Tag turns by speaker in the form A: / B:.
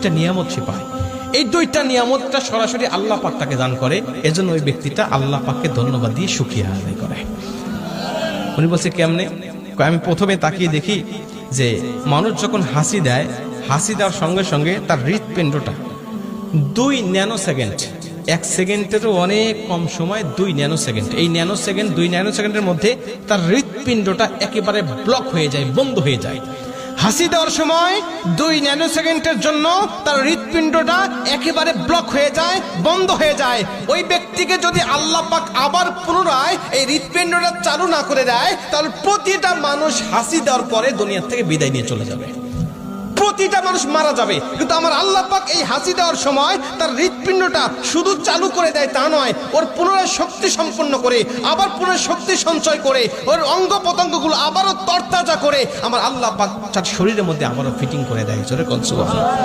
A: দুইটা নিয়ামত সে পায়। এই দুইটা নিয়ামতটা সরাসরি আল্লাহ পাক তাকে দান করে, এজন্য ওই ব্যক্তিটা আল্লাহ পাককে ধন্যবাদ দিয়ে শুকরিয়া আদায় করে। উনি বলছে কেমনে? আমি প্রথমে তাকিয়ে দেখি যে মানুষ যখন হাসি দেয়, হাসি দেওয়ার সঙ্গে সঙ্গে তার হৃৎপিণ্ডটা 2 ন্যানো সেকেন্ড, 1 সেকেন্ডেরও অনেক কম সময় 2 ন্যানো সেকেন্ড, এই ন্যানো সেকেন্ড 2 ন্যানো সেকেন্ডের মধ্যে তার হৃৎপিণ্ডটা একেবারে ব্লক হয়ে যায়, বন্ধ হয়ে যায়। হাসি দেওয়ার সময় 2 ন্যানো সেকেন্ডের জন্য তার হৃৎপিণ্ডটা একেবারে ব্লক হয়ে যায়, বন্ধ হয়ে যায়। ওই ব্যক্তিকে যদি আল্লাহ পাক আবার পুনরায় এই হৃৎপিণ্ডটা চালু না করে দেয়, তাহলে প্রতিটা মানুষ হাসি দেওয়ার পরে দুনিয়া থেকে বিদায় নিয়ে চলে যাবে, প্রতিটা মানুষ মারা যাবে। কিন্তু আমার আল্লাহ পাক এই হাসি দেওয়ার সময় তার হৃৎপিণ্ডটা শুধু চালু করে দেয় তা নয়, ওর পুনরায় শক্তি সম্পন্ন করে, আবার পুনরায় শক্তি সঞ্চয় করে, ওর অঙ্গ প্রত্যঙ্গগুলো আবারও তরতাজা করে আমার আল্লাহ পাক তার শরীরের মধ্যে আবারও ফিটিং করে দেয়। জোরে কোন সুবহানাল্লাহ।